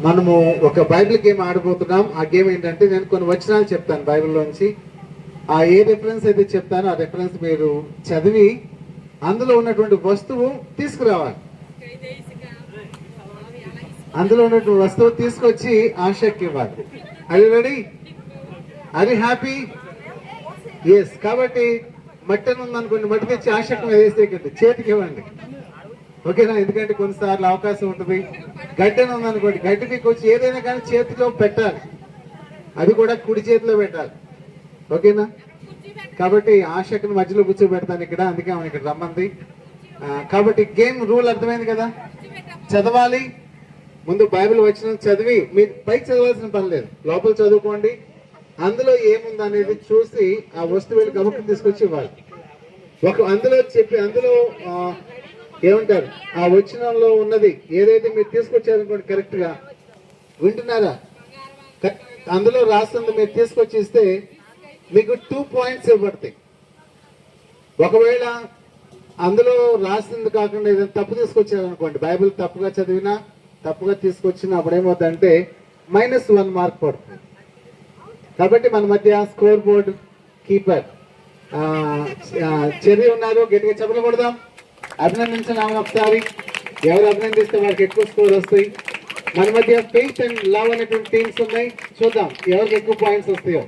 మనము ఒక Bible game ఆడబోతున్నాం. ఆ గేమ్ ఏంటంటే నేను కొన్ని వచనాలు చెప్తాను బైబిల్లోంచి. ఆ ఏ రెఫరెన్స్ అయితే చెప్తానో ఆ రెఫరెన్స్ మీరు చదివి అందులో ఉన్నటువంటి వస్తువు తీసుకురావాలి. అందులో ఉన్నటువంటి వస్తువు తీసుకొచ్చి ఆశకి ఇవ్వాలి. అది రెడీ? అది హ్యాపీ? ఎస్. కాబట్టి మట్టన్ ఉందనుకోండి, మట్టి తెచ్చి ఆశకి వేసేకండి, చేతికి ఇవ్వండి. ఓకేనా? ఎందుకంటే కొన్నిసార్లు అవకాశం ఉంటుంది. గడ్డను ఉందనుకోండి, గడ్డికి వచ్చి ఏదైనా కానీ చేతిలో పెట్టాలి, అది కూడా కుడి చేతిలో పెట్టాలి. ఓకేనా? కాబట్టి ఆశకుని మధ్యలో కూర్చోబెడతాను ఇక్కడ, అందుకే ఆమె ఇక్కడ రమ్మంది. కాబట్టి గేమ్ రూల్ అర్థమైంది కదా? చదవాలి. ముందు బైబిల్ వచ్చిన చదివి, మీరు పైకి చదవాల్సిన పని లేదు, లోపల చదువుకోండి. అందులో ఏముంది అనేది చూసి ఆ వస్తువులు గమకం తీసుకొచ్చి ఇవ్వాలి. అందులో ఏమంటారు, ఆ వచనంలో ఉన్నది ఏదైతే మీరు తీసుకొచ్చారనుకోండి, కరెక్ట్ గా వింటున్నారా? అందులో రాస్తుంది మీరు తీసుకొచ్చి ఇస్తే మీకు 2 పాయింట్స్ ఇవ్వబడతాయి. ఒకవేళ అందులో రాసింది కాకుండా ఏదైనా తప్పు తీసుకొచ్చారనుకోండి, బైబిల్ తప్పుగా చదివినా తప్పుగా తీసుకొచ్చినా అప్పుడేమవుతుందంటే -1 మార్క్ పడుతుంది. కాబట్టి మన మధ్య స్కోర్ బోర్డు కీపర్ చెర్రీ ఉన్నారు, గట్టిగా చెప్పలు కొడదాం, అభినందించిన ఒకసారి. ఎవరు అభినందిస్తే వారికి ఎక్కువ స్కోర్ వస్తాయి. మన మధ్య ఫెయిత్ అండ్ లవ్ అనేటువంటి టీమ్స్ ఉన్నాయి. చూద్దాం ఎవరికి ఎక్కువ పాయింట్స్ వస్తాయో.